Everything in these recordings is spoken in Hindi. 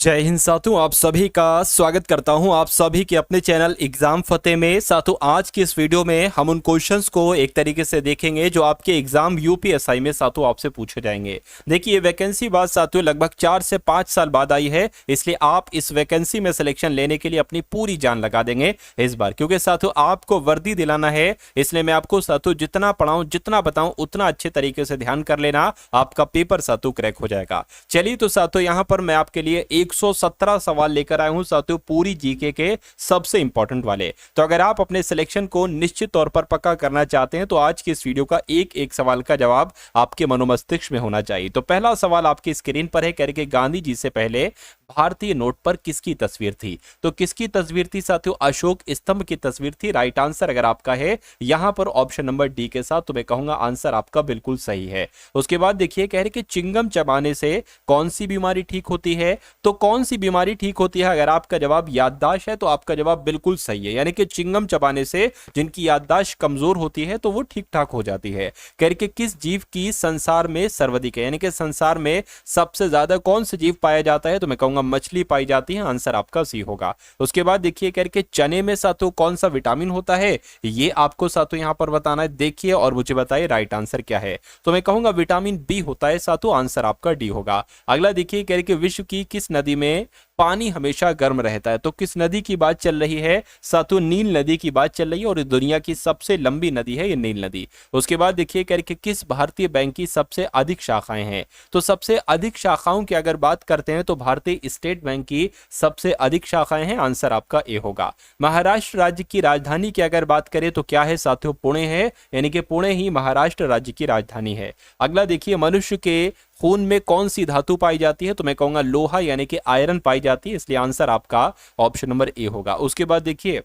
जय हिंद साथियों, आप सभी का स्वागत करता हूं आप सभी के अपने चैनल एग्जाम फतेह में। साथियों, आज की इस वीडियो में हम उन क्वेश्चंस को एक तरीके से देखेंगे जो आपके एग्जाम यूपीएसआई में साथियों आपसे पूछे जाएंगे। देखिए, वैकेंसी बात साथियों लगभग 4 से 5 साल बाद आई है, इसलिए आप इस वैकेंसी में सिलेक्शन लेने के लिए अपनी पूरी जान लगा देंगे इस बार, क्योंकि साथियों आपको वर्दी दिलाना है। इसलिए मैं आपको साथियों जितना पढ़ाऊं, जितना बताऊं, उतना अच्छे तरीके से ध्यान कर लेना, आपका पेपर साथियों क्रैक हो जाएगा। चलिए तो साथियों यहां पर मैं आपके लिए 117 सवाल लेकर आया हूं साथियों, पूरी जीके के सबसे इंपॉर्टेंट वाले। तो अगर आप अपने सिलेक्शन को निश्चित तौर पर पक्का करना चाहते हैं तो आज की इस वीडियो का एक एक सवाल का जवाब आपके मनोमस्तिष्क में होना चाहिए। तो पहला सवाल आपकी स्क्रीन पर है, कह रहे कि गांधी जी से पहले भारतीय नोट पर किसकी तस्वीर थी? तो किसकी तस्वीर थी साथियों? अशोक स्तंभ की तस्वीर थी। राइट आंसर अगर आपका है यहां पर ऑप्शन नंबर डी के साथ, तो मैं कहूंगा आंसर आपका बिल्कुल सही है। उसके बाद देखिए, कह रहे कि चिंगम चबाने से कौन सी बीमारी ठीक होती है? तो कौन सी बीमारी ठीक होती है? अगर आपका जवाब याददाश्त है तो आपका जवाब बिल्कुल सही है, यानी कि चिंगम चबाने से जिनकी याददाश्त कमजोर होती है तो वो ठीक ठाक हो जाती है। कह रहे कि किस जीव की संसार में सर्वाधिक है, यानी कि संसार में सबसे ज्यादा कौन से जीव पाया जाता है? तो मैं कहूंगा मछली पाई जाती है। आंसर आपका सी होगा। उसके बाद देखिए, कह रहे कि चने में साथियों कौन सा विटामिन होता है? ये आपको साथियों यहां पर बताना है। देखिए और मुझे बताइए राइट आंसर क्या है। तो मैं कहूंगा विटामिन बी होता है साथियों। आंसर आपका डी होगा। अगला देखिए, कह रहे कि विश्व की किस नदी में पानी हमेशा गर्म रहता है? तो किस नदी की बात चल रही है साथियों? नील नदी की बात चल रही है, और दुनिया की सबसे लंबी नदी है ये नील नदी। उसके बाद देखिए, कह रहे कि किस भारतीय बैंक की सबसे अधिक शाखाएं हैं? तो सबसे अधिक शाखाओं की अगर बात करते हैं तो भारतीय स्टेट बैंक की सबसे अधिक शाखाएं हैं। आंसर आपका ए होगा। महाराष्ट्र राज्य की राजधानी की अगर बात करें तो क्या है साथियों? पुणे है, यानी कि पुणे ही महाराष्ट्र राज्य की राजधानी है। अगला देखिए, मनुष्य के खून में कौन सी धातु पाई जाती है? तो मैं कहूंगा लोहा, यानी कि आयरन पाई जाती है, इसलिए आंसर आपका ऑप्शन नंबर ए होगा। उसके बाद देखिए,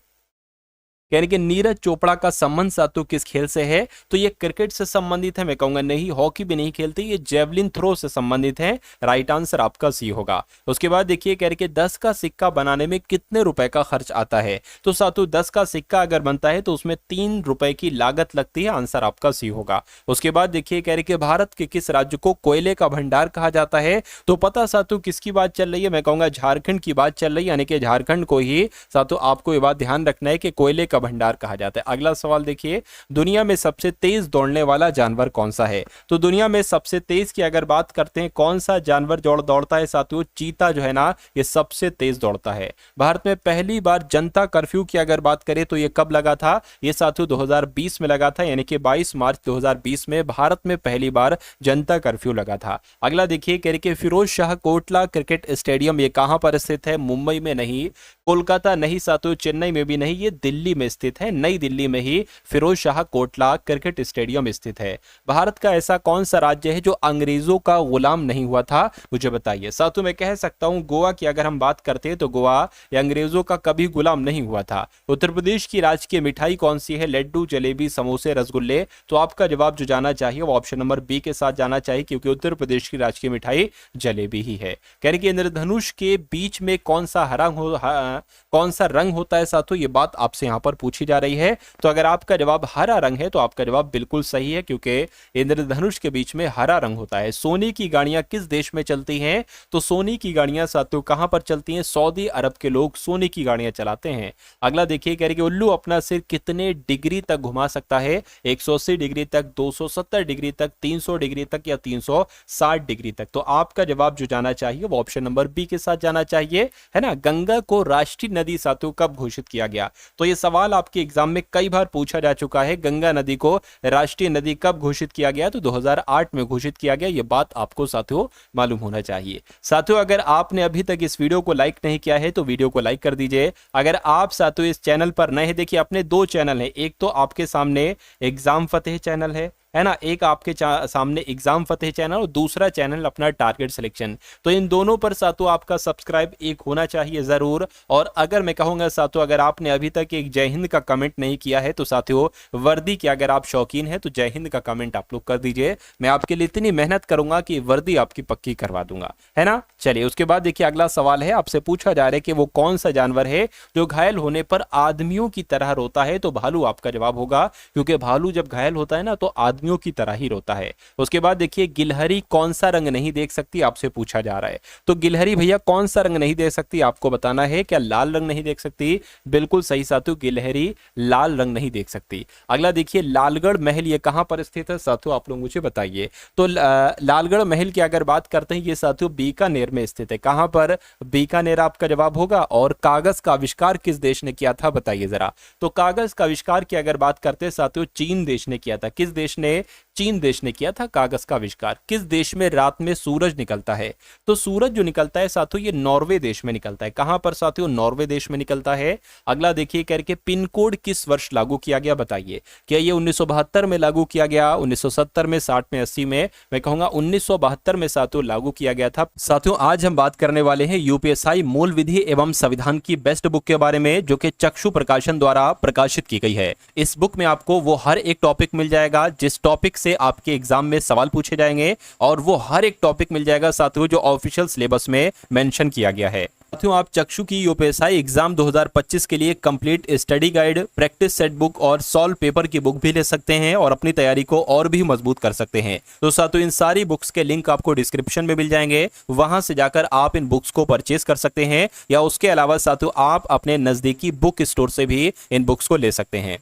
यानी कि नीरज चोपड़ा का संबंध साथियों किस खेल से है? तो ये क्रिकेट से संबंधित है। मैं कहूंगा नहीं, हॉकी भी नहीं खेलते, ये जेवलिन थ्रो से संबंधित है। राइट आंसर आपका सी होगा। उसके बाद देखिए, कह रहे कि 10 का सिक्का बनाने में कितने रुपए का खर्च आता है? तो साथियों 10 का सिक्का अगर बनता है तो उसमें 3 रुपए की लागत लगती है। आंसर आपका सी होगा। उसके बाद देखिए, कह रहे कि भारत के किस राज्य को कोयले का भंडार कहा जाता है? तो पता साथियों किसकी बात चल रही है? मैं कहूंगा झारखंड की बात चल रही है, यानी कि झारखंड को ही साथियों आपको ये बात ध्यान रखना है कि कोयले का भंडार कहा जाता है। अगला सवाल देखिए, दुनिया में सबसे तेज दौड़ने वाला जानवर कौन सा है? तो दुनिया में सबसे तेज की अगर बात करते हैं, कौन सा जानवर दौड़ता है साथियों? चीता जो है ना, ये सबसे तेज दौड़ता है। भारत में पहली बार जनता कर्फ्यू की अगर बात करें तो ये कब लगा था? ये साथियों 2020 में लगा था, यानी कि 22 मार्च 2020 में भारत में पहली बार जनता कर्फ्यू लगा था। अगला देखिए, कह रहे कि फिरोज शाह कोटला क्रिकेट स्टेडियम ये कहां पर स्थित है? मुंबई में नहीं, कोलकाता नहीं साथियों, चेन्नई में भी नहीं, ये दिल्ली में स्थित है। नई दिल्ली में ही फिरोज शाह कोटला क्रिकेट स्टेडियम स्थित है। भारत का ऐसा कौन सा राज्य है जो अंग्रेजों का गुलाम नहीं हुआ था? मुझे बताइए। साथियों मैं कह सकता हूं गोवा की अगर हम बात करते हैं तो गोवा या अंग्रेजों का कभी गुलाम नहीं हुआ था। उत्तर प्रदेश की राजकीय मिठाई कौन सी है? लड्डू, जलेबी, समोसे, रसगुल्ले। तो आपका जवाब जो जाना चाहिए वो ऑप्शन नंबर बी के साथ जाना चाहिए, क्योंकि उत्तर प्रदेश की राजकीय मिठाई जलेबी ही है। कह रहे कि इंद्रधनुष के बीच में कौन सा रंग होता है साथियों? ये बात आपसे यहां पर पूछी जा रही है। तो अगर आपका जवाब हरा रंग है तो आपका जवाब बिल्कुल सही है, क्योंकि इंद्रधनुष के बीच में हरा रंग होता है। सोने की गाड़ियां किस देश में चलती हैं? तो सोने की गाड़ियां साथियों कहां पर चलती हैं? सऊदी अरब के लोग सोने की गाड़ियां चलाते हैं। अगला देखिए, कह रहे कि उल्लू अपना सिर कितने डिग्री तक घुमा सकता है? 180 डिग्री तक, 270 डिग्री तक, 300 डिग्री तक या 360 डिग्री तक। तो आपका जवाब जो जाना चाहिए वो ऑप्शन नंबर बी के साथ जाना चाहिए, है ना। गंगा को राष्ट्रीय नदी साथियों कब घोषित किया गया? तो ये सवाल आपके एग्जाम में कई बार पूछा जा चुका है। गंगा नदी को राष्ट्रीय नदी कब घोषित किया गया? तो 2008 में घोषित किया गया। ये बात आपको साथियों मालूम होना चाहिए। साथियों अगर आपने अभी तक इस वीडियो को लाइक नहीं किया है तो वीडियो को लाइक कर दीजिए। अगर आप साथियों इस चैनल पर नए हैं, देखिए अपने 2 चैनल हैं, एक तो आपके सामने एग्जाम फतेह चैनल है ना, एक आपके सामने एग्जाम फतेह चैनल और दूसरा चैनल अपना टारगेट सिलेक्शन। तो इन दोनों पर साथियों आपका सब्सक्राइब एक होना चाहिए जरूर। और अगर मैं कहूंगा साथियों अगर आपने अभी तक एक जय हिंद का कमेंट नहीं किया है तो साथियों वर्दी के अगर आप शौकीन है तो जय हिंद का कमेंट आप लोग कर दीजिए। मैं आपके लिए इतनी मेहनत करूंगा कि वर्दी आपकी पक्की करवा दूंगा, है ना। चलिए उसके बाद देखिए अगला सवाल है, आपसे पूछा जा रहा है कि वो कौन सा जानवर है जो घायल होने पर आदमियों की तरह रोता है? तो भालू आपका जवाब होगा, क्योंकि भालू जब घायल होता है ना तो आदमियों की तरह ही रोता है। उसके बाद देखिए गिलहरी कौन सा रंग नहीं देख सकती, आपसे पूछा जा रहा है। तो गिलहरी भैया कौन सा रंग नहीं देख सकती, आपको बताना है। क्या लाल रंग नहीं देख सकती? बिल्कुल सही साथियों, गिलहरी लाल रंग नहीं देख सकती। अगला देखिए लालगढ़ महल ये कहां पर स्थित है साथियों, आप लोग मुझे बताइए। तो लालगढ़ महल की अगर बात करते हैं ये साथियों बीकानेर में स्थित है। कहां पर? बीकानेर आपका जवाब होगा। और कागज का आविष्कार किस देश ने किया था, बताइए जरा। तो कागज का आविष्कार की अगर बात करते हैं साथियों चीन देश ने किया था। किस देश ने? चीन देश ने किया था कागज का आविष्कार। किस देश में रात में सूरज निकलता है? तो सूरज जो निकलता है साथियों ये नॉर्वे देश में निकलता है। कहां पर साथियों? नॉर्वे देश में निकलता है। अगला देखिए करके पिन कोड किस वर्ष लागू किया गया, बताइए। क्या ये 1972 में लागू किया गया, 1970 में, 60 में, 80 में? मैं कहूंगा 1972 में साथियों लागू किया गया था। साथियों आज हम बात करने वाले हैं यूपीएसआई मूल विधि एवं संविधान की बेस्ट बुक के बारे में, जो कि चक्षु प्रकाशन द्वारा प्रकाशित की गई है। इस बुक में आपको वो हर एक टॉपिक मिल जाएगा जिस टॉपिक से आपके एग्जाम में सवाल पूछे जाएंगे, और वो हर एक टॉपिक मिल जाएगा साथियों जो ऑफिशियल सिलेबस में मेंशन किया गया है। साथियों आप चक्षु की यूपीएसआई एग्जाम 2025 के लिए complete study guide, practice set book और सॉल्व पेपर की बुक भी ले सकते हैं और अपनी तैयारी को और भी मजबूत कर सकते हैं। तो साथियों इन सारी बुक्स के लिंक आपको डिस्क्रिप्शन में मिल जाएंगे, वहां से जाकर आप इन बुक्स को परचेज कर सकते हैं, या उसके अलावा साथियों आप अपने नजदीकी बुक स्टोर से भी इन बुक्स को ले सकते हैं।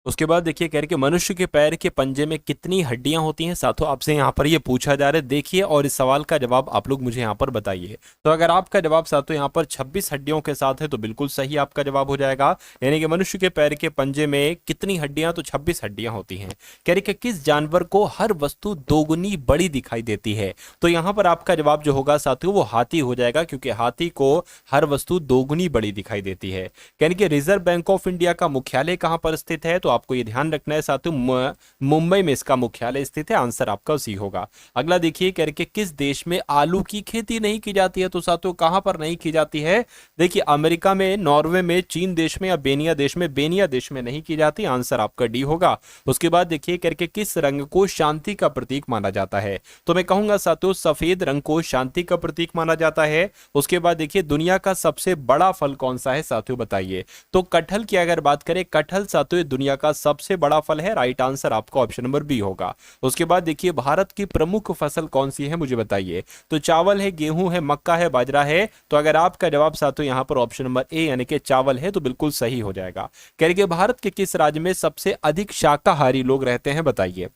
उसके बाद देखिए कह रहे कि मनुष्य के पैर के पंजे में कितनी हड्डियां होती हैं साथियों, आपसे यहाँ पर ये पूछा जा रहा है। देखिए और इस सवाल का जवाब आप लोग मुझे यहाँ पर बताइए। तो अगर आपका जवाब साथियों यहाँ पर 26 हड्डियों के साथ है तो बिल्कुल सही आपका जवाब हो जाएगा। यानी कि मनुष्य के पैर के पंजे में कितनी हड्डियां? तो 26 हड्डियां होती हैं। कह रहे कि किस जानवर को हर वस्तु दोगुनी बड़ी दिखाई देती है? तो यहाँ पर आपका जवाब जो होगा साथियों वो हाथी हो जाएगा, क्योंकि हाथी को हर वस्तु दोगुनी बड़ी दिखाई देती है। यानी कि रिजर्व बैंक ऑफ इंडिया का मुख्यालय कहां पर स्थित है? तो आपको ये ध्यान रखना है साथियों मुंबई में इसका मुख्यालय स्थित है। आंसर आपका सी होगा। अगला देखिए करके किस देश में आलू की खेती नहीं की जाती है? तो साथियों कहां पर नहीं की जाती है? देखिए अमेरिका में, नॉर्वे में, चीन देश में या बेनिया देश में? बेनिया देश में नहीं की जाती। आंसर आपका डी होगा। उसके बाद देखिए करके किस रंग को शांति का प्रतीक माना जाता है? तो मैं कहूंगा साथियों सफेद रंग को शांति का प्रतीक माना जाता है। उसके बाद देखिए दुनिया का सबसे बड़ा फल कौन सा है साथियों, बताइए। तो कटहल की अगर बात करें, कटहल साथियों दुनिया का सबसे बड़ा फल है। राइट आंसर आपका ऑप्शन नंबर बी होगा। उसके बाद देखिए भारत की प्रमुख फसल कौन सी है, मुझे बताइए। तो चावल है, गेहूं है, मक्का है, बाजरा है? तो अगर आपका जवाब साथियों यहां पर ऑप्शन नंबर ए यानी कि चावल है तो बिल्कुल सही हो जाएगा। कह रहे कि भारत के किस राज्य में सबसे अधिक शाकाहारी लोग रहते हैं, बताइए।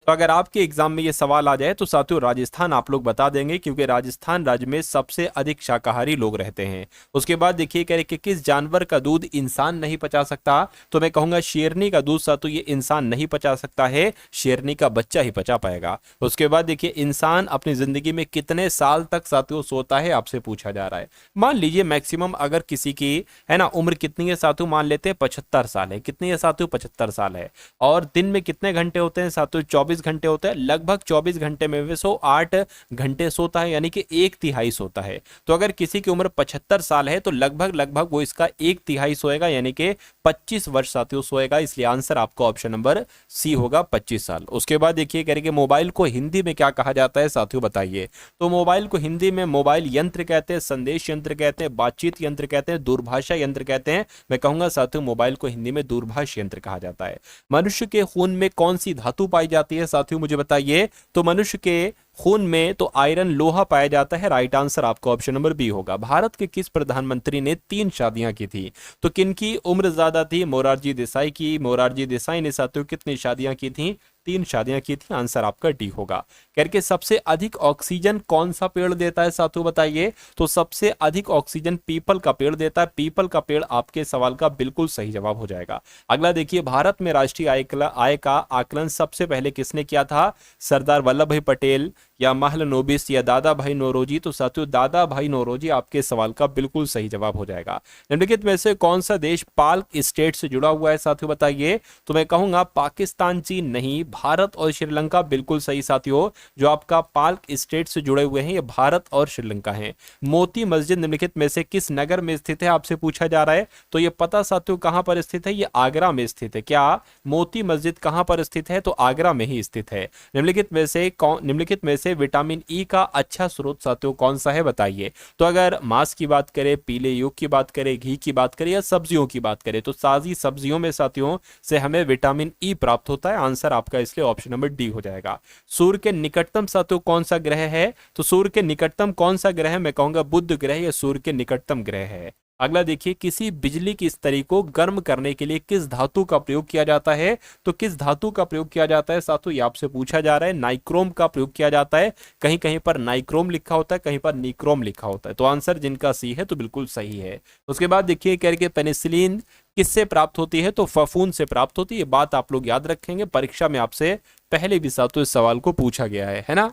तो अगर आपके एग्जाम में ये सवाल आ जाए तो साथियों राजस्थान आप लोग बता देंगे, क्योंकि राजस्थान राज्य में सबसे अधिक शाकाहारी लोग रहते हैं। उसके बाद देखिए कह रहे कि किस जानवर का दूध इंसान नहीं पचा सकता? तो मैं कहूंगा शेरनी का दूध साथियों ये इंसान नहीं पचा सकता है, शेरनी का बच्चा ही पचा पाएगा। उसके बाद देखिए इंसान अपनी जिंदगी में कितने साल तक साथियों सोता है, आपसे पूछा जा रहा है। मान लीजिए मैक्सिमम अगर किसी की है ना उम्र कितनी है साथियों, मान लेते हैं 75 साल है। कितनी है साथियों? 75 साल है। और दिन में कितने घंटे होते हैं साथियों? 24 घंटे होते हैं। लगभग 24 घंटे में वे 8 घंटे सोता है, यानी कि 1/3 सोता है। तो अगर किसी की उम्र 75 साल है तो लगभग वो इसका 1/3 सोएगा, यानी कि 25 वर्ष साथियों सोएगा। इसलिए आंसर आपका ऑप्शन नंबर सी होगा, 25 साल। उसके बाद देखिए कह रहे कि मोबाइल को हिंदी में क्या कहा जाता है साथियों, बताइए। तो मोबाइल को हिंदी में मोबाइल यंत्र कहते हैं, संदेश यंत्र कहते हैं, बातचीत यंत्र कहते हैं, दूरभाषा यंत्र कहते हैं। मैं कहूंगा साथियों मोबाइल को हिंदी में दूरभाष यंत्र कहा जाता है। मनुष्य के खून में कौन सी धातु पाई जाती है साथियों, मुझे बताइए। तो मनुष्य के खून में तो आयरन लोहा पाया जाता है। राइट आंसर आपका ऑप्शन नंबर बी होगा। भारत के किस प्रधानमंत्री ने 3 शादियां की थी? तो किनकी उम्र ज्यादा थी? मोरारजी देसाई की। मोरारजी देसाई ने साथियों कितनी शादियां की थी? 3 शादियां की थी। आंसर आपका डी होगा। करके सबसे अधिक ऑक्सीजन कौन सा पेड़ देता है साथियों, बताइए। तो सबसे अधिक ऑक्सीजन पीपल का पेड़ देता है। पीपल का पेड़ आपके सवाल का बिल्कुल सही जवाब हो जाएगा। अगला देखिए भारत में राष्ट्रीय आय का आकलन सबसे पहले किसने किया था? सरदार वल्लभ भाई पटेल या महलनोबिस या दादा भाई नौरोजी? तो साथियों दादा भाई नौरोजी आपके सवाल का बिल्कुल सही जवाब हो जाएगा। निम्नलिखित में से कौन सा देश पाक स्टेट से जुड़ा हुआ है साथियों, बताइए। तो मैं कहूंगा पाकिस्तान, चीन नहीं, भारत और श्रीलंका बिल्कुल सही साथियों। जो आपका पाक स्टेट से जुड़े हुए हैं ये भारत और श्रीलंका हैं। मोती मस्जिद निम्नलिखित में से किस नगर में स्थित है, आपसे पूछा जा रहा है। तो ये पता साथियों कहां पर स्थित है? ये आगरा में स्थित है। क्या मोती मस्जिद कहां पर स्थित है? तो आगरा में ही स्थित है। निम्नलिखित में से से विटामिन ई का अच्छा स्रोत साथियों कौन सा है बताइए। तो अगर मांस की बात करें, पीले युग की बात करें, घी की बात करें या सब्जियों की बात करें, तो ताजी सब्जियों में साथियों से हमें विटामिन ई प्राप्त होता है। आंसर आपका इसलिए ऑप्शन नंबर डी हो जाएगा। सूर्य के निकटतम साथियों कौन सा ग्रह है, तो सूर्य के निकटतम कौन सा ग्रह, मैं कहूंगा बुध ग्रह या सूर्य के निकटतम ग्रह है। अगला देखिए, किसी बिजली की स्तरी को गर्म करने के लिए किस धातु का प्रयोग किया जाता है, तो किस धातु का प्रयोग किया जाता है साथियों, ये आपसे पूछा जा रहा है। नाइक्रोम का प्रयोग किया जाता है, कहीं कहीं पर नाइक्रोम लिखा होता है, कहीं पर निक्रोम लिखा होता है। तो आंसर जिनका सी है तो बिल्कुल सही है। उसके बाद देखिए कह रहे पेनिसिलिन किससे प्राप्त होती है, तो फफूंद से प्राप्त होती है। ये बात आप लोग याद रखेंगे, परीक्षा में आपसे पहले भी साथियों इस सवाल को पूछा गया है ना।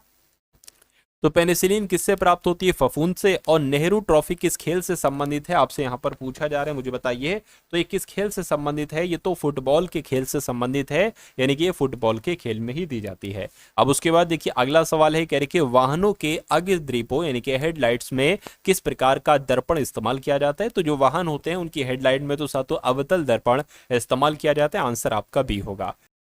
तो पेनिसिलिन किससे प्राप्त होती है, फफूंद से। और नेहरू ट्रॉफी किस खेल से संबंधित है, आपसे यहां पर पूछा जा रहा है, मुझे बताइए। तो ये किस खेल से संबंधित है, ये तो फुटबॉल के खेल से संबंधित है, यानी कि ये फुटबॉल के खेल में ही दी जाती है। अब उसके बाद देखिए अगला सवाल है, कह रहे कि वाहनों के अग्रदीपों यानी कि हेडलाइट्स में किस प्रकार का दर्पण इस्तेमाल किया जाता है। तो जो वाहन होते हैं उनकी हेडलाइट में तो साथों अवतल दर्पण इस्तेमाल किया जाता है। आंसर आपका बी होगा।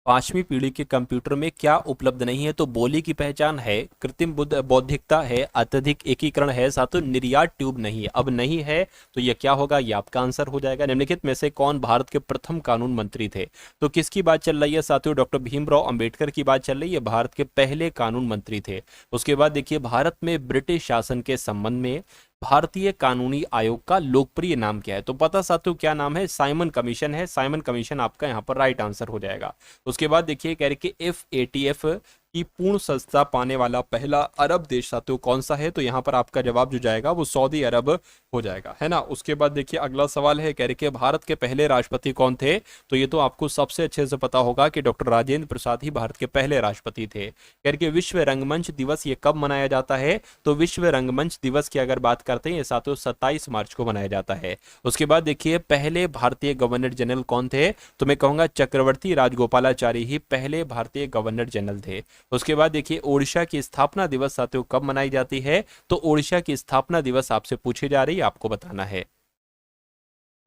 पांचवी पीढ़ी के कंप्यूटर में क्या उपलब्ध नहीं है, तो बोली की पहचान है, कृत्रिम बौद्धिकता है, अत्यधिक एकीकरण है, साथों निर्यात ट्यूब नहीं है। अब नहीं है तो यह क्या होगा, ये आपका आंसर हो जाएगा। निम्नलिखित में से कौन भारत के प्रथम कानून मंत्री थे, तो किसकी बात चल रही है साथियों, डॉक्टर भीमराव अंबेडकर की बात चल रही है, भारत के पहले कानून मंत्री थे। उसके बाद देखिए भारत में ब्रिटिश शासन के संबंध में भारतीय कानूनी आयोग का लोकप्रिय नाम क्या है, तो पता साथियों क्या नाम है, साइमन कमीशन है। साइमन कमीशन आपका यहाँ पर राइट आंसर हो जाएगा। उसके बाद देखिए कह रहे कि FATF की पूर्ण सदस्यता पाने वाला पहला अरब देश साथियों कौन सा है, तो यहाँ पर आपका जवाब जो जाएगा वो सऊदी अरब हो जाएगा, है ना। उसके बाद देखिए अगला सवाल है, कह रहे कि भारत के पहले राष्ट्रपति कौन थे, तो ये तो आपको सबसे अच्छे से पता होगा कि डॉक्टर राजेंद्र प्रसाद ही भारत के पहले राष्ट्रपति थे। कह रहे कि विश्व रंगमंच दिवस ये कब मनाया जाता है, तो विश्व रंगमंच दिवस की अगर बात करते हैं ये साथियों 27 मार्च को मनाया जाता है। उसके बाद देखिए पहले भारतीय गवर्नर जनरल कौन थे, तो मैं कहूंगा चक्रवर्ती राजगोपालाचारी ही पहले भारतीय गवर्नर जनरल थे। उसके बाद देखिए ओडिशा की स्थापना दिवस साथियों कब मनाई जाती है, तो ओडिशा की स्थापना दिवस आपसे पूछी जा रही है, आपको बताना है।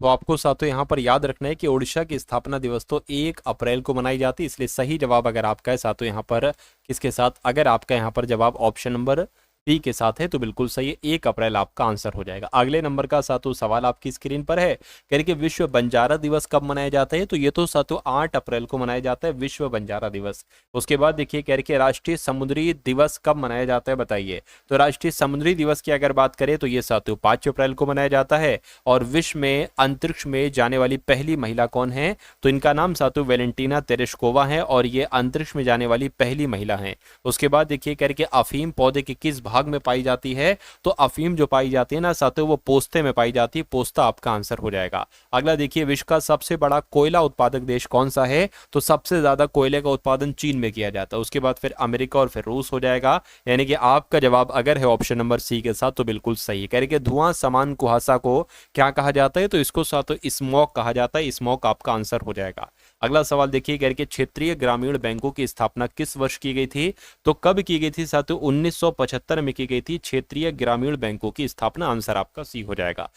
तो आपको साथियों यहाँ पर याद रखना है कि ओडिशा की स्थापना दिवस तो 1 अप्रैल को मनाई जाती है, इसलिए सही जवाब अगर आपका है साथियों यहाँ पर किसके साथ, अगर आपका यहाँ पर जवाब ऑप्शन नंबर बी के साथ है तो बिल्कुल सही है, 1 अप्रैल आपका आंसर हो जाएगा। अगले नंबर का साथियों सवाल आपकी स्क्रीन पर है, कह रहे कि विश्व बंजारा दिवस कब मनाया जाता है, तो ये तो साथियों 8 अप्रैल को मनाया जाता है विश्व बंजारा दिवस। उसके बाद देखिए कह रहे कि राष्ट्रीय समुद्री दिवस कब मनाया जाता है बताइए, तो राष्ट्रीय समुद्री दिवस की अगर बात करें तो ये साथियों 5 अप्रैल को मनाया जाता है। और विश्व में अंतरिक्ष में जाने वाली पहली महिला कौन है, तो इनका नाम साथियों वेलेंटीना तेरेस्कोवा है और ये अंतरिक्ष में जाने वाली पहली महिला है। उसके बाद देखिए कह रहे कि अफीम पौधे के किस भाग में पाई जाती है, तो अफीम जो पाई जाती है ना साथियों वो पोस्ते में पाई जाती है, पोस्ता आपका आंसर हो जाएगा। अगला देखिए विश्व का सबसे बड़ा कोयला उत्पादक देश कौन सा है, तो सबसे ज्यादा कोयले का उत्पादन चीन में किया जाता है। उसके बाद फिर अमेरिका और फिर रूस हो जाएगा, यानी कि आपका जवाब अगर है ऑप्शन नंबर सी के साथ तो बिल्कुल सही है। कह रहे कि धुआं समान कुहासा को क्या कहा जाता है, तो इसको साथियों स्मॉग कहा जाता है, स्मॉग आपका आंसर हो जाएगा। अगला सवाल देखिए कह रहे कि क्षेत्रीय ग्रामीण बैंकों की स्थापना किस वर्ष की गई थी, तो कब की गई थी साथियों 1975 में की गई थी क्षेत्रीय ग्रामीण बैंकों की स्थापना, आंसर आपका सी हो जाएगा।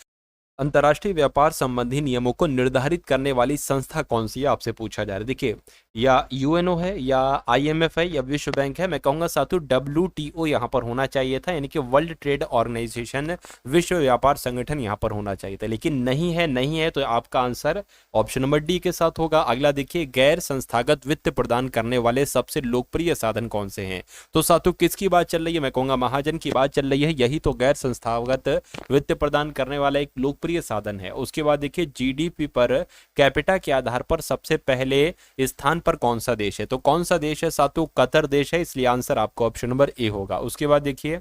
अंतर्राष्ट्रीय व्यापार संबंधी नियमों को निर्धारित करने वाली संस्था कौन सी है, आपसे पूछा जा रहा है। देखिए या यूएनओ है या IMF है या विश्व बैंक है, मैं कहूंगा साथियों WTO यहाँ पर होना चाहिए था, यानी कि वर्ल्ड ट्रेड ऑर्गेनाइजेशन, विश्व व्यापार संगठन यहाँ पर होना चाहिए था, लेकिन नहीं है तो आपका आंसर ऑप्शन नंबर डी के साथ होगा। अगला देखिए गैर संस्थागत वित्त प्रदान करने वाले सबसे लोकप्रिय साधन कौन से हैं, तो साथियों किसकी बात चल रही है, मैं कहूंगा महाजन की बात चल रही है, यही तो गैर संस्थागत वित्त प्रदान करने वाला एक लोकप्रिय साधन है। उसके बाद देखिए GDP पर कैपिटा के आधार पर सबसे पहले स्थान पर कौन सा देश है, तो कौन सा देश है साथियों, कतर देश है, इसलिए आंसर आपको ऑप्शन नंबर ए होगा। उसके बाद देखिए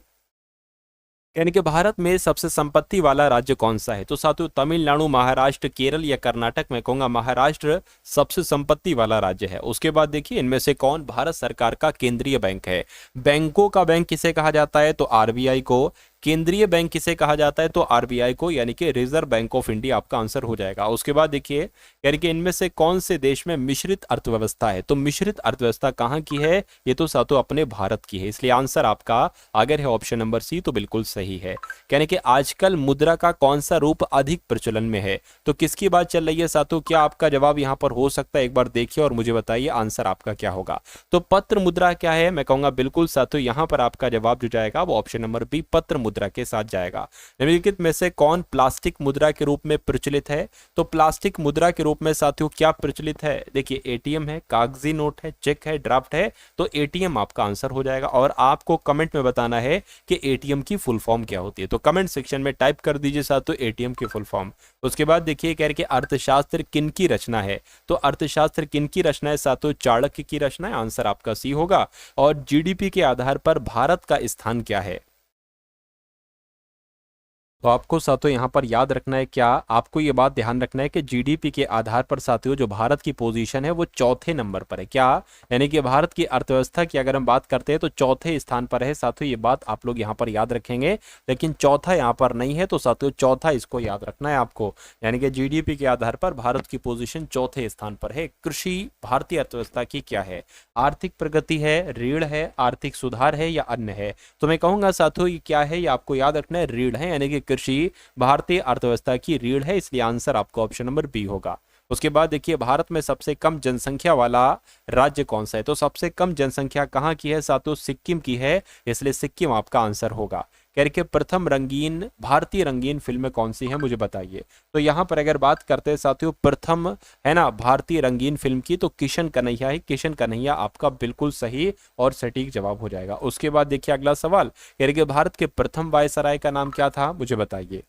यानी कि भारत में सबसे संपत्ति वाला राज्य कौन सा है, तो साथियों तमिलनाडु, महाराष्ट्र, केरल या कर्नाटक, में कहूंगा महाराष्ट्र सबसे संपत्ति वाला राज्य है। उसके बाद देखिए इनमें से कौन भारत सरकार का केंद्रीय बैंक है, बैंकों का बैंक किसे कहा जाता है, तो RBI को, केंद्रीय बैंक किसे कहा जाता है, तो आरबीआई को, यानी कि रिजर्व बैंक ऑफ इंडिया आपका आंसर हो जाएगा। उसके बाद देखिए यानी कि इनमें से कौन से देश में मिश्रित अर्थव्यवस्था है, तो मिश्रित अर्थव्यवस्था कहाँ की है, ये तो सातों अपने भारत की है, इसलिए आंसर आपका अगर है ऑप्शन नंबर सी तो बिल्कुल सही है। यानी कि आजकल मुद्रा का कौन सा रूप अधिक प्रचलन में है, तो किसकी बात चल रही है सातों, क्या आपका जवाब यहाँ पर हो सकता है, एक बार देखिए और मुझे बताइए आंसर आपका क्या होगा। तो पत्र मुद्रा क्या है, मैं कहूंगा बिल्कुल सातों यहाँ पर आपका जवाब जो जाएगा वो ऑप्शन नंबर बी पत्र मुद्रा के साथ जाएगा। निम्नलिखित में से कौन प्लास्टिक मुद्रा के रूप में प्रचलित है, तो प्लास्टिक मुद्रा के रूप में साथियों क्या प्रचलित है, देखिए एटीएम है, कागजी नोट है, चेक है, ड्राफ्ट है, तो एटीएम आपका आंसर हो जाएगा। और आपको कमेंट में बताना है कि एटीएम की फुल फॉर्म क्या होती है, तो कमेंट सेक्शन में टाइप कर दीजिए साथियों एटीएम की फुल फॉर्म। उसके बाद देखिए कह रहे कि अर्थशास्त्र किन की रचना है, तो अर्थशास्त्र किन की रचना है साथियों, चाणक्य की रचना है, आंसर आपका सी होगा। और जीडीपी के आधार पर भारत का स्थान क्या है, तो आपको साथियों यहाँ पर याद रखना है, क्या आपको ये बात ध्यान रखना है कि जीडीपी के आधार पर साथियों जो भारत की पोजीशन है वो चौथे नंबर पर है, क्या यानी कि भारत की अर्थव्यवस्था की अगर हम बात करते हैं तो चौथे स्थान पर है साथियों, ये बात आप लोग यहाँ पर याद रखेंगे, लेकिन चौथा यहाँ पर नहीं है, तो साथियों चौथा इसको याद रखना है आपको, यानी कि जीडीपी के आधार पर भारत की पोजीशन चौथे स्थान पर है। कृषि भारतीय अर्थव्यवस्था की क्या है, आर्थिक प्रगति है, ऋण है, आर्थिक सुधार है या अन्य है, तो मैं कहूंगा साथियों ये क्या है, ये आपको याद रखना है, ऋण है, यानी कि कृषि भारतीय अर्थव्यवस्था की रीढ़ है, इसलिए आंसर आपको ऑप्शन नंबर बी होगा। उसके बाद देखिए भारत में सबसे कम जनसंख्या वाला राज्य कौन सा है, तो सबसे कम जनसंख्या कहाँ की है साथियों, सिक्किम की है, इसलिए सिक्किम आपका आंसर होगा। कह रहे प्रथम रंगीन भारतीय रंगीन फिल्म कौन सी है, मुझे बताइए, तो यहाँ पर अगर बात करते हैं साथियों प्रथम है ना भारतीय रंगीन फिल्म की, तो किशन कन्हैया है, किशन कन्हैया आपका बिल्कुल सही और सटीक जवाब हो जाएगा। उसके बाद देखिए अगला सवाल, कह रहे भारत के प्रथम वायसराय का नाम क्या था, मुझे बताइए।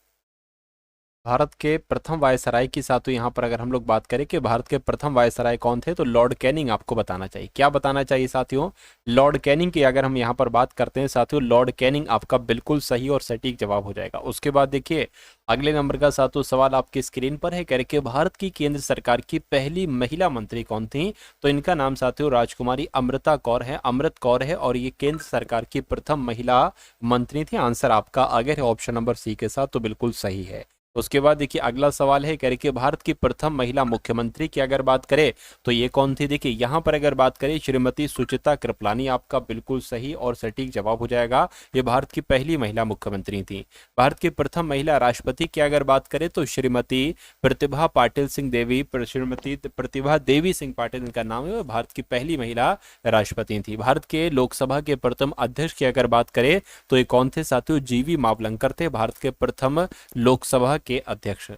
भारत के प्रथम वायसराय की साथियों यहाँ पर अगर हम लोग बात करें कि भारत के प्रथम वायसराय कौन थे, तो लॉर्ड कैनिंग आपको बताना चाहिए, क्या बताना चाहिए साथियों, लॉर्ड कैनिंग की अगर हम यहाँ पर बात करते हैं साथियों, लॉर्ड कैनिंग आपका बिल्कुल सही और सटीक जवाब हो जाएगा। उसके बाद देखिए अगले नंबर का साथियों सवाल आपकी स्क्रीन पर है, कह रहे कि भारत की केंद्र सरकार की पहली महिला मंत्री कौन थी, तो इनका नाम साथियों राजकुमारी अमृता कौर है, अमृत कौर है, और ये केंद्र सरकार की प्रथम महिला मंत्री थी, आंसर आपका अगर है ऑप्शन नंबर सी के साथ तो बिल्कुल सही है। उसके बाद देखिए अगला सवाल है, कह रहे कि भारत की प्रथम महिला मुख्यमंत्री की अगर बात करें तो ये कौन थी, देखिए यहाँ पर अगर बात करें श्रीमती सुचिता कृपलानी आपका बिल्कुल सही और सटीक जवाब हो जाएगा, ये भारत की पहली महिला मुख्यमंत्री थी। भारत की प्रथम महिला राष्ट्रपति की अगर बात करें तो श्रीमती प्रतिभा पाटिल सिंह देवी, श्रीमती प्रतिभा देवी सिंह पाटिल इनका नाम है, भारत की पहली महिला राष्ट्रपति थी। भारत के लोकसभा के प्रथम अध्यक्ष की अगर बात करें तो ये कौन थे साथियों, जीवी मावलंकर थे, भारत के प्रथम लोकसभा के अध्यक्ष।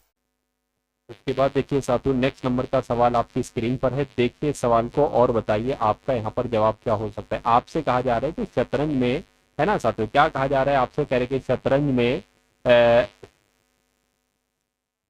उसके बाद देखिए साथियों नेक्स्ट नंबर का सवाल आपकी स्क्रीन पर है, देखिए सवाल को और बताइए आपका यहाँ पर जवाब क्या हो सकता है। आपसे कहा जा रहा है कि शतरंज में, है ना साथियों, क्या कहा जा रहा है आपसे, कह रहे कि शतरंज में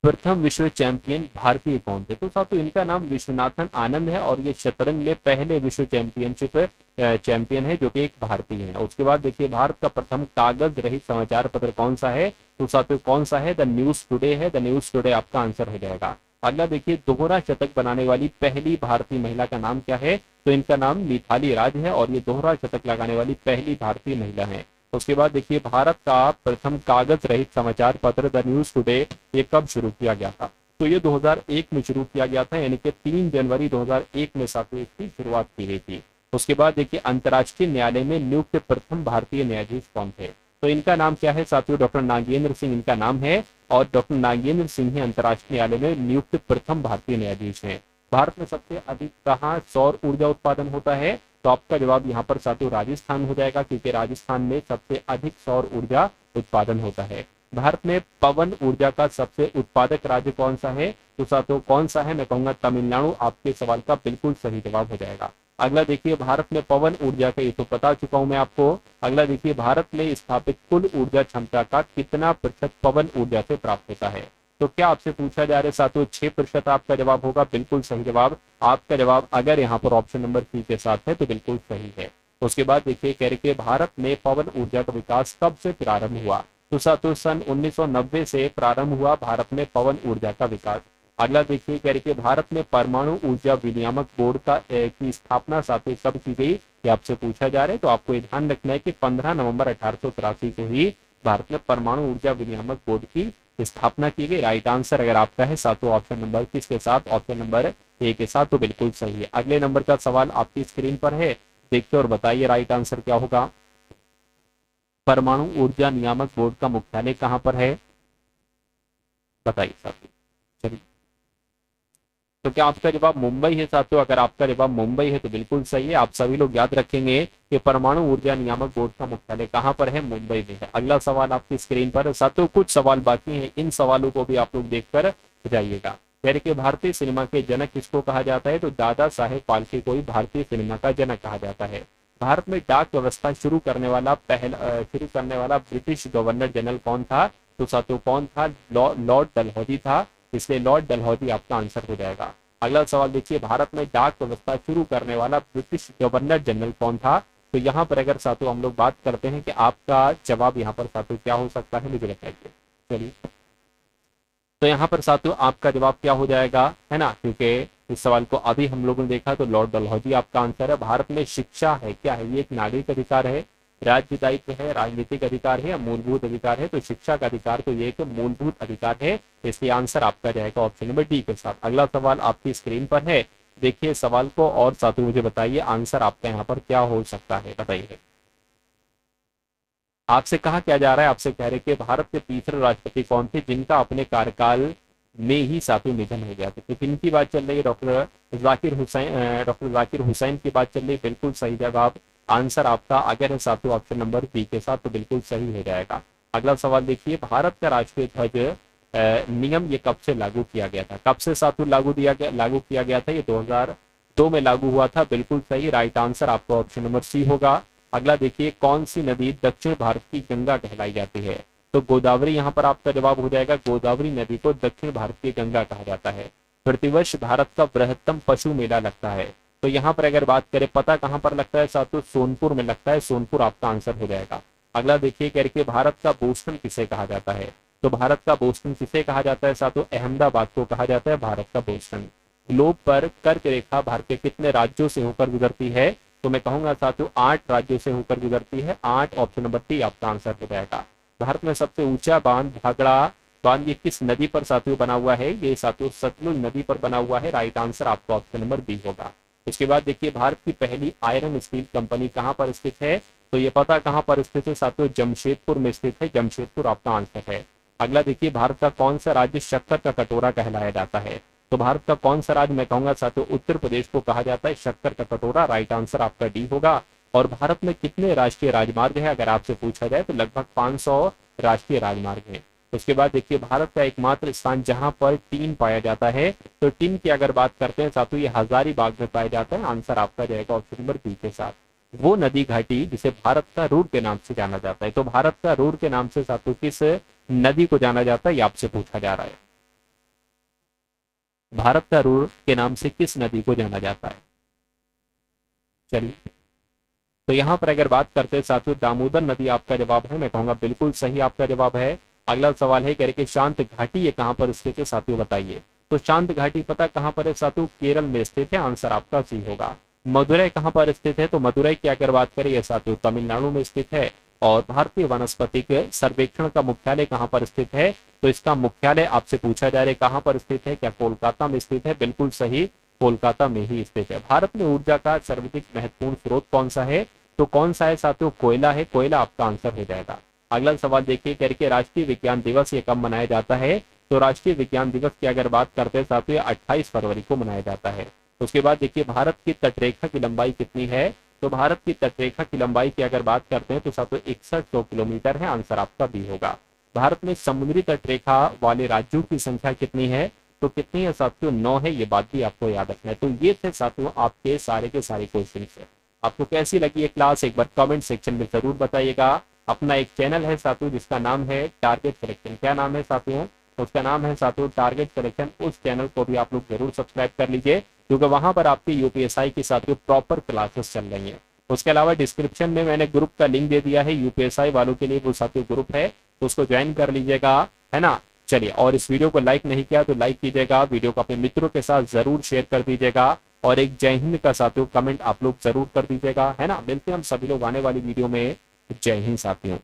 प्रथम विश्व चैंपियन भारतीय कौन थे, तो साथियों इनका नाम विश्वनाथन आनंद है, और ये शतरंज में पहले विश्व चैंपियनशिप चैंपियन है जो कि एक भारतीय है। उसके बाद देखिए भारत का प्रथम कागज रहित समाचार पत्र कौन सा है, तो साथियों कौन सा है, द न्यूज टुडे है, द न्यूज टुडे आपका आंसर हो जाएगा। अगला देखिए दोहरा शतक बनाने वाली पहली भारतीय महिला का नाम क्या है, तो इनका नाम मिताली राज है, और ये दोहरा शतक लगाने वाली पहली भारतीय महिला है। उसके बाद देखिए भारत का प्रथम कागज रहित समाचार पत्र द न्यूज टुडे ये कब शुरू किया गया था, तो ये 2001 में शुरू किया गया था, यानी कि 3 जनवरी 2001 में साथियों इसकी शुरुआत की गई थी। उसके बाद देखिए अंतर्राष्ट्रीय न्यायालय में नियुक्त प्रथम भारतीय न्यायाधीश कौन थे, तो इनका नाम क्या है साथियों, डॉक्टर नागेंद्र सिंह इनका नाम है, और डॉक्टर नागेंद्र सिंह ही अंतर्राष्ट्रीय न्यायालय में नियुक्त प्रथम भारतीय न्यायाधीश हैं। भारत में सबसे अधिक कहाँ सौर ऊर्जा उत्पादन होता है, तो आपका जवाब यहाँ पर साथियों राजस्थान हो जाएगा, क्योंकि राजस्थान में सबसे अधिक सौर ऊर्जा उत्पादन होता है। भारत में पवन ऊर्जा का सबसे उत्पादक राज्य कौन सा है, तो साथियों कौन सा है, मैं कहूंगा तमिलनाडु आपके सवाल का बिल्कुल सही जवाब हो जाएगा। अगला देखिए भारत में पवन ऊर्जा का, ये तो बता चुका हूं मैं आपको। अगला देखिए भारत में स्थापित कुल ऊर्जा क्षमता का कितना प्रतिशत पवन ऊर्जा से प्राप्त होता है, तो क्या आपसे पूछा जा रहा है साथियों 6% आपका जवाब होगा, बिल्कुल सही जवाब। आपका जवाब अगर यहाँ पर ऑप्शन नंबर सी के साथ है तो बिल्कुल सही है। उसके बाद देखिए कह रहे भारत में पवन ऊर्जा का विकास कब से प्रारंभ हुआ, तो साथियों सन 1990 से प्रारंभ हुआ भारत में पवन ऊर्जा का विकास। अगला देखिए कह रहे भारत में परमाणु ऊर्जा विनियामक बोर्ड का की स्थापना साथियों कब की गई, ये आपसे पूछा जा रहा है, तो आपको ध्यान रखना है कि 15 नवंबर 1883 को ही भारत में परमाणु ऊर्जा विनियामक बोर्ड की स्थापना की गई? राइट आंसर अगर आपका है सातों ऑप्शन नंबर किसके साथ? ऑप्शन नंबर ए के साथ, तो बिल्कुल सही है। अगले नंबर का सवाल आपकी स्क्रीन पर है, देखिए और बताइए राइट आंसर क्या होगा। परमाणु ऊर्जा नियामक बोर्ड का मुख्यालय कहां पर है? बताइए साथियों। चलिए, तो क्या आपका जवाब मुंबई है साथियों? अगर आपका जवाब मुंबई है तो बिल्कुल सही है। आप सभी लोग याद रखेंगे कि परमाणु ऊर्जा नियामक बोर्ड का मुख्यालय कहां पर है? मुंबई में है। अगला सवाल आपकी स्क्रीन पर साथियों, कुछ सवाल बाकी हैं, इन सवालों को भी आप लोग देखकर जाइएगा। कह के भारतीय सिनेमा के जनक किसको कहा जाता है? तो दादा साहेब फाल्के को ही भारतीय सिनेमा का जनक कहा जाता है। भारत में डाक व्यवस्था शुरू करने वाला ब्रिटिश गवर्नर जनरल कौन था? तो साथियों कौन था? लॉर्ड डलहौजी था, इसलिए लॉर्ड डलहौजी आपका आंसर हो जाएगा। अगला सवाल देखिए, भारत में डाक व्यवस्था शुरू करने वाला ब्रिटिश गवर्नर जनरल कौन था? तो यहाँ पर अगर साथियों हम लोग बात करते हैं कि आपका जवाब यहाँ पर साथियों क्या हो सकता है, मुझे बताइए। चलिए, तो यहाँ पर साथियों आपका जवाब क्या हो जाएगा, है ना, क्योंकि इस सवाल को अभी हम लोगों ने देखा तो लॉर्ड डलहौजी आपका आंसर है। भारत में शिक्षा है क्या है? ये एक नागरिक अधिकार है, राज्य दायित्व है, राजनीतिक अधिकार है या मूलभूत अधिकार है? तो शिक्षा का अधिकार तो ये एक मूलभूत अधिकार है, इसलिए आंसर आपका जाएगा ऑप्शन नंबर डी के साथ। अगला सवाल आपकी स्क्रीन पर है, देखिए सवाल को और साथियों मुझे बताइए आंसर आपका यहाँ पर क्या हो सकता है, बताइए। आपसे कहा क्या जा रहा है? आपसे कह रहे कि भारत के तीसरे राष्ट्रपति कौन थे जिनका अपने कार्यकाल में ही साथियों निधन हो गया था? तो किनकी बात चल रही है? डॉक्टर जाकिर हुसैन की बात चल रही है, बिल्कुल सही जवाब। आंसर आपका अगर है साथियों ऑप्शन नंबर बी के साथ, तो बिल्कुल सही हो जाएगा। अगला सवाल देखिए, भारत का राष्ट्रीय ध्वज नियम ये कब से लागू किया गया था? कब से साथियों लागू किया गया था? ये 2002 में लागू हुआ था, बिल्कुल सही। राइट आंसर आपका ऑप्शन नंबर सी होगा। अगला देखिए, कौन सी नदी दक्षिण भारत की गंगा कहलाई जाती है? तो गोदावरी यहाँ पर आपका जवाब हो जाएगा। गोदावरी नदी को दक्षिण भारत की गंगा कहा जाता है। प्रतिवर्ष भारत का बृहत्तम पशु मेला लगता है, तो यहाँ पर अगर बात करें पता कहां पर लगता है साथियों? सोनपुर में लगता है, सोनपुर आपका आंसर हो जाएगा। अगला देखिए, करके भारत का बोस्टन किसे कहा जाता है? तो भारत का बोस्टन किसे कहा जाता है साथियों? अहमदाबाद को कहा जाता है भारत का बोस्टन। ग्लोब पर कर्क रेखा भारत के कितने राज्यों से होकर गुजरती है? तो मैं कहूंगा साथियों 8 राज्यों से होकर गुजरती है, 8 ऑप्शन नंबर डी आपका आंसर हो जाएगा। भारत में सबसे ऊंचा बांध भागड़ा बांध ये किस नदी पर साथियों बना हुआ है? ये साथियों सतलुज नदी पर बना हुआ है। राइट आंसर आपका ऑप्शन नंबर बी होगा। इसके बाद देखिए, भारत की पहली आयरन स्टील कंपनी कहां पर स्थित है? तो ये पता कहां पर स्थित है साथियों? जमशेदपुर में स्थित है, जमशेदपुर आपका आंसर है। अगला देखिए, भारत का कौन सा राज्य शक्कर का कटोरा कहलाया जाता है? तो भारत का कौन सा राज्य? मैं कहूंगा साथियों उत्तर प्रदेश को कहा जाता है शक्कर का कटोरा। राइट आंसर आपका डी होगा। और भारत में कितने राष्ट्रीय राजमार्ग है अगर आपसे पूछा जाए? तो लगभग 500 राष्ट्रीय राजमार्ग है। उसके बाद देखिए, भारत का एकमात्र स्थान जहां पर टीन पाया जाता है, तो टीन की अगर बात करते हैं साथियों ये हजारीबाग में पाया जाता है। आंसर आपका जाएगा ऑप्शन नंबर बी के साथ। वो नदी घाटी जिसे भारत का रूर के नाम से जाना जाता है, तो भारत का रूर के नाम से साथियों किस नदी को जाना जाता है? ये आपसे पूछा जा रहा है। भारत का रूर के नाम से किस नदी को जाना जाता है? चलिए, तो यहाँ पर अगर बात करते हैं साथियों दामोदर नदी आपका जवाब है। मैं कहूंगा बिल्कुल सही आपका जवाब है। अगला सवाल है कह रहे कि शांत घाटी ये कहां पर स्थित है साथियों, बताइए। तो शांत घाटी पता कहां पर है साथियों? केरल में स्थित है। आंसर आपका सी होगा। मदुरई कहां पर स्थित है? तो मदुरई की अगर बात करें साथियों तमिलनाडु में स्थित है। और भारतीय वनस्पतिक सर्वेक्षण का मुख्यालय कहां पर स्थित है? तो इसका मुख्यालय आपसे पूछा जा रहा है कहां पर स्थित है? क्या कोलकाता में स्थित है? बिल्कुल सही, कोलकाता में ही स्थित है। भारत में ऊर्जा का सर्वाधिक महत्वपूर्ण स्रोत कौन सा है? तो कौन सा है साथियों? कोयला है, कोयला आपका आंसर हो जाएगा। अगला सवाल देखिए करके राष्ट्रीय विज्ञान दिवस ये कब मनाया जाता है? तो राष्ट्रीय विज्ञान दिवस की अगर बात करते हैं साथियों 28 फरवरी को मनाया जाता है। उसके बाद देखिए, भारत की तटरेखा की लंबाई कितनी है? तो भारत की तटरेखा की लंबाई की अगर बात करते हैं तो साथियों 6100 किलोमीटर है। आंसर आपका बी होगा। भारत में समुद्री तटरेखा वाले राज्यों की संख्या कितनी है? तो कितनी है साथियों? 9 है। ये बात भी आपको याद रखना है। तो ये थे साथियों आपके सारे के सारे क्वेश्चन। आपको कैसी लगी ये क्लास एक बार कमेंट सेक्शन में जरूर बताइएगा। अपना एक चैनल है साथियों जिसका नाम है टारगेट सिलेक्शन। क्या नाम है साथियों? उसका नाम है साथियों टारगेट सिलेक्शन। उस चैनल को भी आप लोग जरूर सब्सक्राइब कर लीजिए, क्योंकि वहां पर आपकी यूपीएसआई की साथियों प्रॉपर क्लासेस चल रही हैं। उसके अलावा डिस्क्रिप्शन में मैंने ग्रुप का लिंक दे दिया है यूपीएसआई वालों के लिए, वो साथियों ग्रुप है, तो उसको ज्वाइन कर लीजिएगा, है ना। चलिए, और इस वीडियो को लाइक नहीं किया तो लाइक कीजिएगा, वीडियो को अपने मित्रों के साथ जरूर शेयर कर दीजिएगा, और एक जय हिंद का साथियों कमेंट आप लोग जरूर कर दीजिएगा, है ना। मिलते हैं हम सभी लोग आने वाली वीडियो में। जय हिंद साथियों।